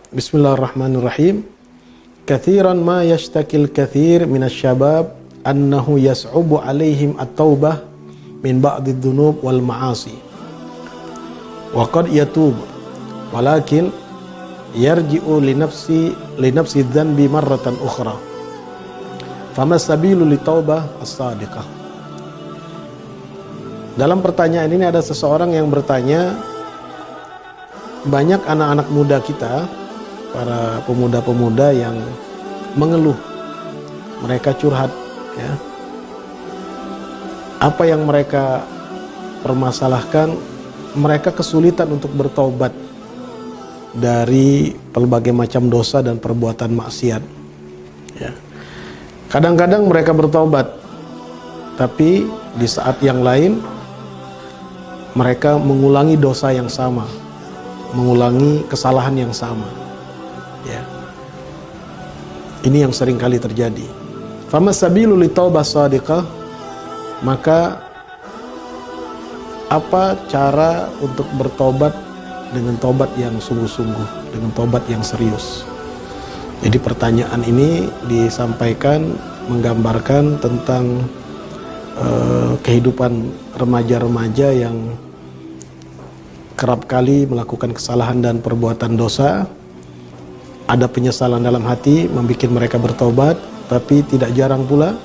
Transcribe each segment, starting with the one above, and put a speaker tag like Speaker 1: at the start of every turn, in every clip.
Speaker 1: Bismillahirrahmanirrahim. Kathiran ma yashtakil kathir minasyabab annahu yas'ubu alaihim at-taubah min ba'di dhunub wal ma'asi. Wa qad yatub walakin yarji'u li nafsi dhanbi marratan ukhra. Fama sabilu li taubah as-sadiqah. Dalam pertanyaan ini ada seseorang yang bertanya, banyak anak-anak muda kita, para pemuda-pemuda yang mengeluh, mereka curhat, ya. Apa yang mereka permasalahkan, mereka kesulitan untuk bertaubat dari berbagai macam dosa dan perbuatan maksiat, ya. Kadang-kadang mereka bertaubat, tapi di saat yang lain mereka mengulangi dosa yang sama, mengulangi kesalahan yang sama, ya. Ini yang sering kali terjadi. Fama sabilu li taubah shadiqah, maka apa cara untuk bertobat dengan tobat yang sungguh-sungguh, dengan tobat yang serius? Jadi pertanyaan ini disampaikan menggambarkan tentang kehidupan remaja-remaja yang kerap kali melakukan kesalahan dan perbuatan dosa. Ada penyesalan dalam hati membuat mereka bertobat, tapi tidak jarang pula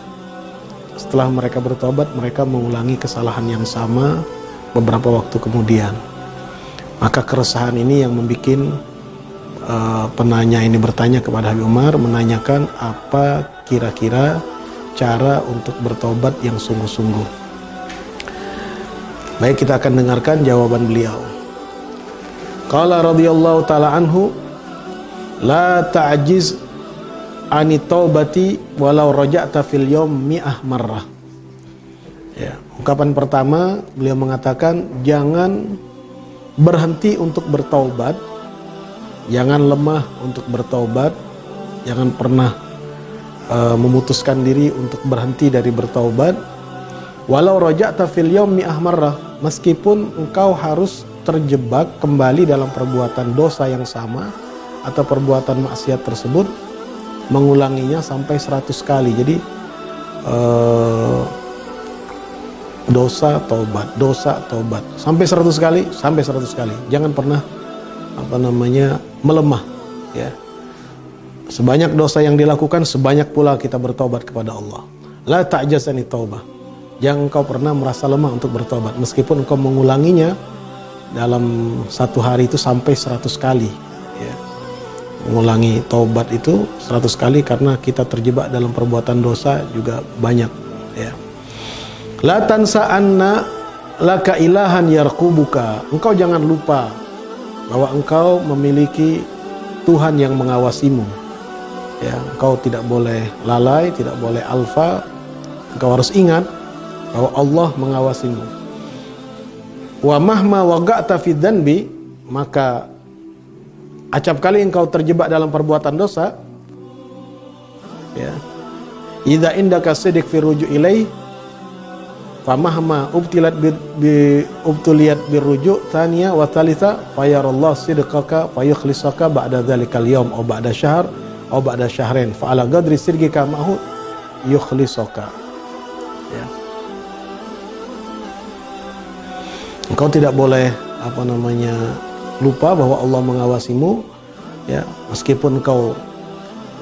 Speaker 1: setelah mereka bertobat mereka mengulangi kesalahan yang sama beberapa waktu kemudian. Maka keresahan ini yang membuat penanya ini bertanya kepada Habib Umar, menanyakan apa kira-kira cara untuk bertobat yang sungguh-sungguh. Baik, kita akan dengarkan jawaban beliau. Qala radhiyallahu ta'ala anhu, la ta'jiz ani taubati walau raja'ta fil yawm mi'ah marrah. Ya, ungkapan pertama beliau mengatakan jangan berhenti untuk bertaubat, jangan lemah untuk bertaubat, jangan pernah memutuskan diri untuk berhenti dari bertaubat. Walau raja'ta fil yawm mi'ah marrah, meskipun engkau harus terjebak kembali dalam perbuatan dosa yang sama atau perbuatan maksiat tersebut, mengulanginya sampai 100 kali. Jadi dosa taubat sampai 100 kali, sampai 100 kali. Jangan pernah melemah, ya. Sebanyak dosa yang dilakukan, sebanyak pula kita bertobat kepada Allah. La ta'jazani taubah. Jangan engkau pernah merasa lemah untuk bertobat, meskipun engkau mengulanginya dalam satu hari itu sampai 100 kali, ya. Mengulangi taubat itu 100 kali karena kita terjebak dalam perbuatan dosa juga banyak, ya. La tansa anna laka ilahan yarqubuka. Engkau jangan lupa bahwa engkau memiliki Tuhan yang mengawasimu. Ya, engkau tidak boleh lalai, tidak boleh alfa. Engkau harus ingat bahwa Allah mengawasimu. Wa mahma waqa'ta fi dzanbi, maka acap kali engkau terjebak dalam perbuatan dosa, ya. Idza indaka sidq fi ruju' ilai, fa mahma ubtiliyat birruju' tsaniya wa tsalitsa fa yarallahu sidqaka fa yukhlisaka ba'da dzalikal yaum aw ba'da syahr aw ba'da syahrain fa ala qadri sidqika ma'hu yukhlisaka, ya. Engkau tidak boleh lupa bahwa Allah mengawasimu, ya. Meskipun engkau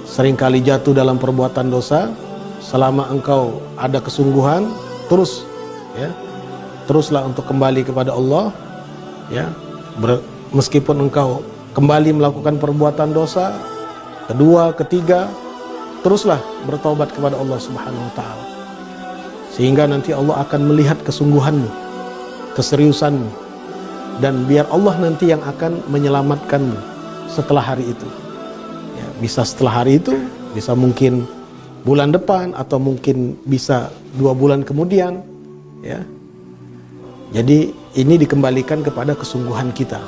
Speaker 1: seringkali jatuh dalam perbuatan dosa, selama engkau ada kesungguhan, teruslah untuk kembali kepada Allah, ya. Meskipun engkau kembali melakukan perbuatan dosa kedua, ketiga, teruslah bertobat kepada Allah Subhanahu wa taala. Sehingga nanti Allah akan melihat kesungguhanmu, keseriusanmu, dan biar Allah nanti yang akan menyelamatkanmu setelah hari itu. Ya, bisa setelah hari itu, bisa mungkin bulan depan, atau mungkin bisa 2 bulan kemudian, ya. Jadi ini dikembalikan kepada kesungguhan kita.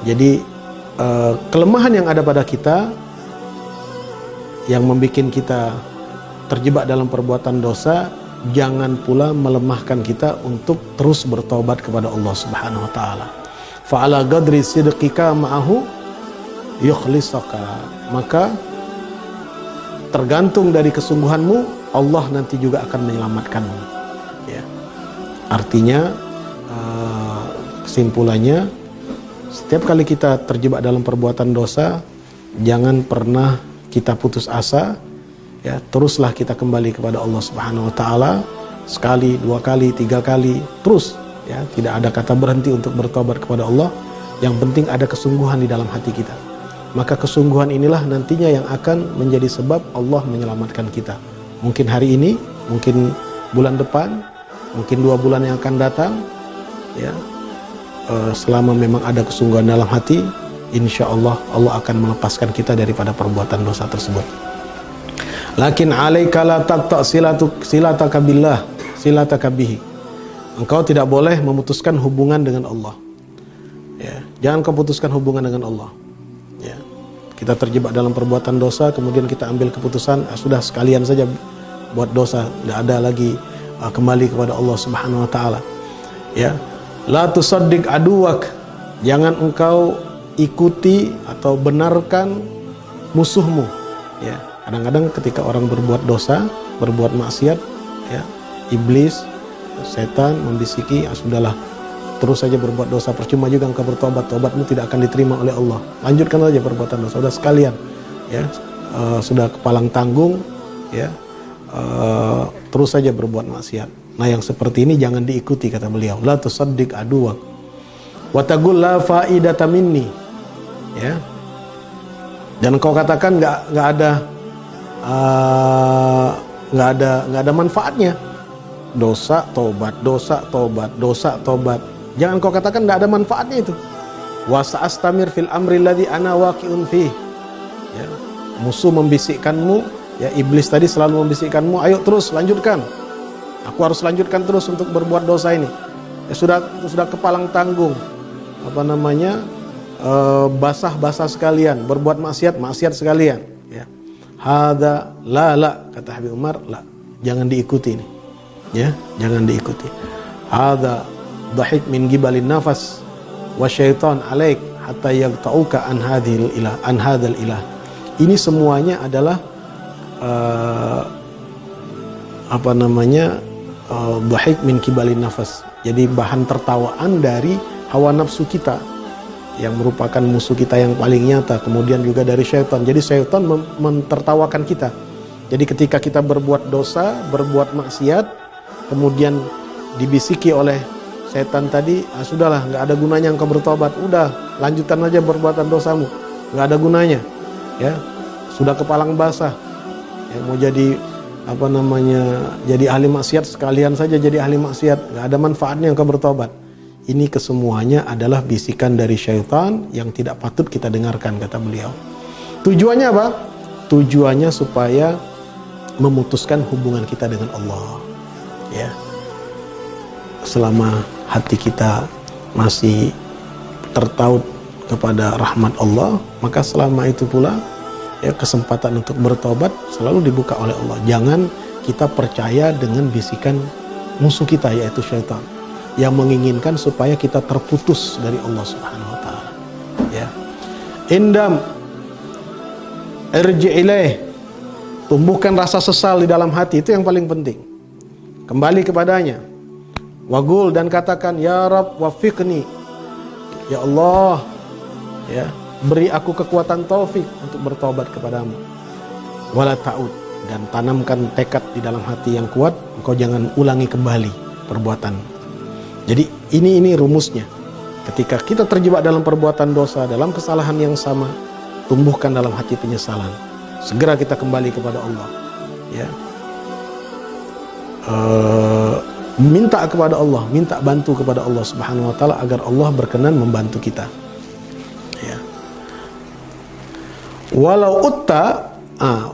Speaker 1: Jadi kelemahan yang ada pada kita yang membuat kita terjebak dalam perbuatan dosa, jangan pula melemahkan kita untuk terus bertobat kepada Allah Subhanahu wa taala. Fa ala qadri sidqika ma'ahu yukhlisaka, maka tergantung dari kesungguhanmu, Allah nanti juga akan menyelamatkanmu. Ya. Artinya kesimpulannya, setiap kali kita terjebak dalam perbuatan dosa, jangan pernah kita putus asa. Ya, teruslah kita kembali kepada Allah Subhanahu wa taala, sekali, 2 kali, 3 kali, terus. Ya, tidak ada kata berhenti untuk bertobat kepada Allah. Yang penting ada kesungguhan di dalam hati kita. Maka kesungguhan inilah nantinya yang akan menjadi sebab Allah menyelamatkan kita. Mungkin hari ini, mungkin bulan depan, mungkin 2 bulan yang akan datang. Ya, selama memang ada kesungguhan dalam hati, insya Allah Allah akan melepaskan kita daripada perbuatan dosa tersebut. Lakin alaika la taqta silataka billah, silataka bihi. Engkau tidak boleh memutuskan hubungan dengan Allah. Ya, jangan kau putuskan hubungan dengan Allah. Ya. Kita terjebak dalam perbuatan dosa, kemudian kita ambil keputusan, sudah sekalian saja buat dosa, tidak ada lagi kembali kepada Allah Subhanahu wa taala. Ya. La tusaddiq aduwak. Jangan engkau ikuti atau benarkan musuhmu. Ya. Kadang-kadang ketika orang berbuat dosa, berbuat maksiat, ya, iblis, setan membisiki, sudahlah, terus saja berbuat dosa, percuma juga engkau bertobat, tobatmu tidak akan diterima oleh Allah. Lanjutkan saja perbuatan dosa, sudah sekalian, ya, sudah kepalang tanggung, ya, terus saja berbuat maksiat. Nah, yang seperti ini jangan diikuti, kata beliau. La tusaddiq aduwak wa taqul la faidata minni. Ya. Dan kau katakan nggak ada manfaatnya. Dosa tobat, dosa tobat, dosa tobat. Jangan kau katakan nggak ada manfaatnya itu. Wa sa'astamir fil amri alladhi ana waqi'un fi. Ya. Musuh membisikkanmu, ya, iblis tadi selalu membisikkanmu, ayo terus lanjutkan. Aku harus lanjutkan terus untuk berbuat dosa ini. Ya, sudah kepalang tanggung. Basah sekalian, berbuat maksiat sekalian. Ya. Hadza la, kata Habib Umar, la. Jangan diikuti ini. Ya, jangan diikuti. Hadza dhahik min gibalin nafas wa syaitan alaik hatta yaqta'uka an hadzal ilah. Ini semuanya adalah dhahik min gibalin nafas. Jadi bahan tertawaan dari hawa nafsu kita yang merupakan musuh kita yang paling nyata, kemudian juga dari syaitan. Jadi syaitan mentertawakan kita. Jadi ketika kita berbuat dosa, berbuat maksiat, kemudian dibisiki oleh setan tadi, sudahlah, nggak ada gunanya engkau bertobat, udah lanjutkan aja perbuatan dosamu, nggak ada gunanya, ya, sudah kepalang basah, ya, mau jadi jadi ahli maksiat sekalian saja jadi ahli maksiat, nggak ada manfaatnya engkau bertobat. Ini kesemuanya adalah bisikan dari syaitan yang tidak patut kita dengarkan, kata beliau. Tujuannya apa? Tujuannya supaya memutuskan hubungan kita dengan Allah. Ya. Selama hati kita masih tertaut kepada rahmat Allah, maka selama itu pula, ya, kesempatan untuk bertobat selalu dibuka oleh Allah. Jangan kita percaya dengan bisikan musuh kita, yaitu syaitan, yang menginginkan supaya kita terputus dari Allah Subhanahu wa taala. Ya. Indam irji ilaih. Tumbuhkan rasa sesal di dalam hati, itu yang paling penting. Kembali kepadanya. Wagul, dan katakan, ya Rabb wafiqni. Ya Allah, ya, beri aku kekuatan taufik untuk bertobat kepadamu. Wala ta'ud, dan tanamkan tekad di dalam hati yang kuat, engkau jangan ulangi kembali perbuatan. Jadi ini rumusnya. Ketika kita terjebak dalam perbuatan dosa, dalam kesalahan yang sama, tumbuhkan dalam hati penyesalan. Segera kita kembali kepada Allah. Ya. Minta kepada Allah, minta bantu kepada Allah Subhanahu wa taala agar Allah berkenan membantu kita. Ya.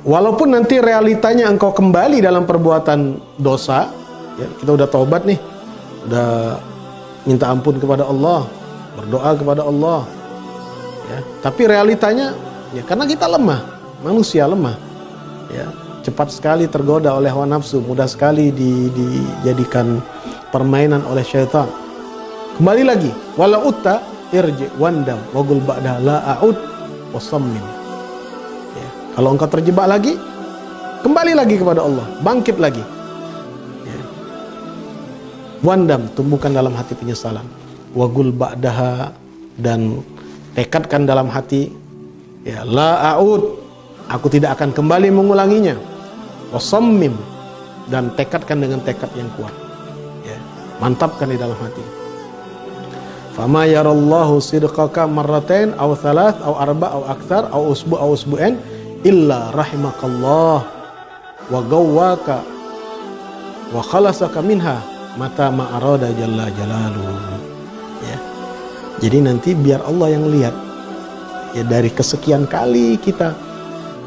Speaker 1: Walaupun nanti realitanya engkau kembali dalam perbuatan dosa, ya, kita udah taubat nih, udah minta ampun kepada Allah, berdoa kepada Allah, ya, tapi realitanya, ya, karena kita lemah, manusia lemah, ya, cepat sekali tergoda oleh hawa nafsu, mudah sekali dijadikan permainan oleh syaitan. Kembali lagi, wala utta irji wandam wagul ba'da la a'ud wasammin. Ya. Kalau engkau terjebak lagi, kembali lagi kepada Allah, bangkit lagi. Ya. Wandam, tumbuhkan dalam hati penyesalan. Wagul ba'daha, dan tekadkan dalam hati, ya, la a'ud, aku tidak akan kembali mengulanginya. Wasammim, dan tekadkan dengan tekad yang kuat. Ya. Mantapkan di dalam hati. Fama yarallahu sidqaka marratain aw thalath aw arba aw akthar aw usbu'ain illa rahimakallah wa gawwaka wa khalasaka minha mata ma arada jalla jalaluhu. Ya. Jadi nanti biar Allah yang lihat, ya, dari kesekian kali kita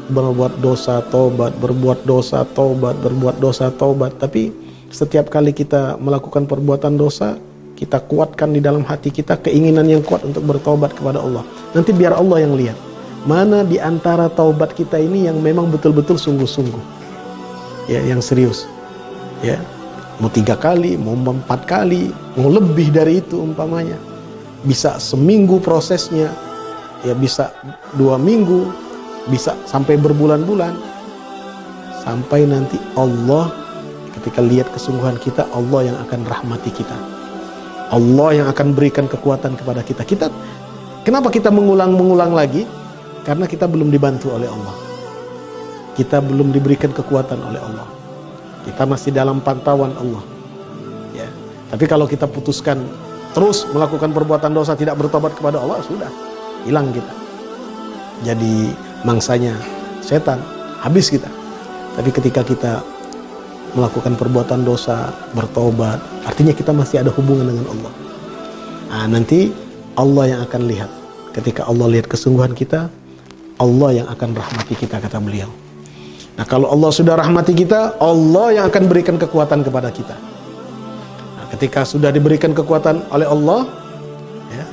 Speaker 1: berbuat dosa taubat, berbuat dosa taubat, berbuat dosa taubat, tapi setiap kali kita melakukan perbuatan dosa, kita kuatkan di dalam hati kita keinginan yang kuat untuk bertobat kepada Allah. Nanti biar Allah yang lihat mana di antara taubat kita ini yang memang betul-betul sungguh-sungguh, ya, yang serius. Ya, mau 3 kali, mau 4 kali, mau lebih dari itu umpamanya. Bisa seminggu prosesnya, ya, bisa 2 minggu, bisa sampai berbulan-bulan, sampai nanti Allah ketika lihat kesungguhan kita, Allah yang akan rahmati kita. Allah yang akan berikan kekuatan kepada kita. Kenapa kita mengulang-mengulang lagi? Karena kita belum dibantu oleh Allah. Kita belum diberikan kekuatan oleh Allah. Kita masih dalam pantauan Allah. Ya. Tapi kalau kita putuskan terus melakukan perbuatan dosa, tidak bertobat kepada Allah, sudah hilang kita. Jadi mangsanya setan, habis kita. Tapi ketika kita melakukan perbuatan dosa, bertobat, artinya kita masih ada hubungan dengan Allah. Nah, nanti Allah yang akan lihat. Ketika Allah lihat kesungguhan kita, Allah yang akan rahmati kita, kata beliau. Nah, kalau Allah sudah rahmati kita, Allah yang akan berikan kekuatan kepada kita. Nah, ketika sudah diberikan kekuatan oleh Allah, ya,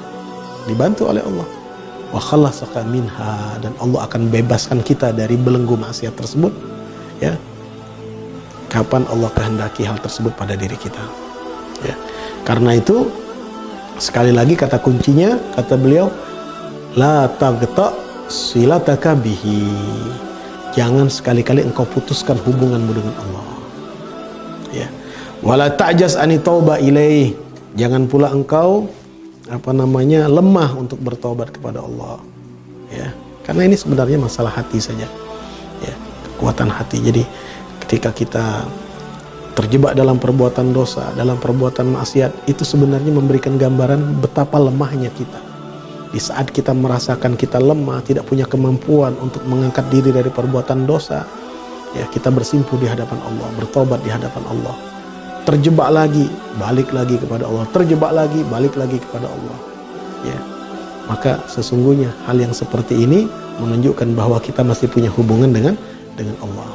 Speaker 1: dibantu oleh Allah, wa khalasaka minha, dan Allah akan bebaskan kita dari belenggu maksiat tersebut, ya, kapan Allah kehendaki hal tersebut pada diri kita. Ya. Karena itu sekali lagi kata kuncinya, kata beliau, la tagta silataka bihi. Jangan sekali-kali engkau putuskan hubunganmu dengan Allah. Ya. Wala ta'jaz ani tauba ilaih. Jangan pula engkau lemah untuk bertobat kepada Allah. Ya. Karena ini sebenarnya masalah hati saja. Ya, kekuatan hati. Jadi ketika kita terjebak dalam perbuatan dosa, dalam perbuatan maksiat, itu sebenarnya memberikan gambaran betapa lemahnya kita. Di saat kita merasakan kita lemah, tidak punya kemampuan untuk mengangkat diri dari perbuatan dosa, ya, kita bersimpuh di hadapan Allah, bertobat di hadapan Allah. Terjebak lagi, balik lagi kepada Allah. Terjebak lagi, balik lagi kepada Allah. Ya. Maka sesungguhnya hal yang seperti ini menunjukkan bahwa kita masih punya hubungan dengan Allah.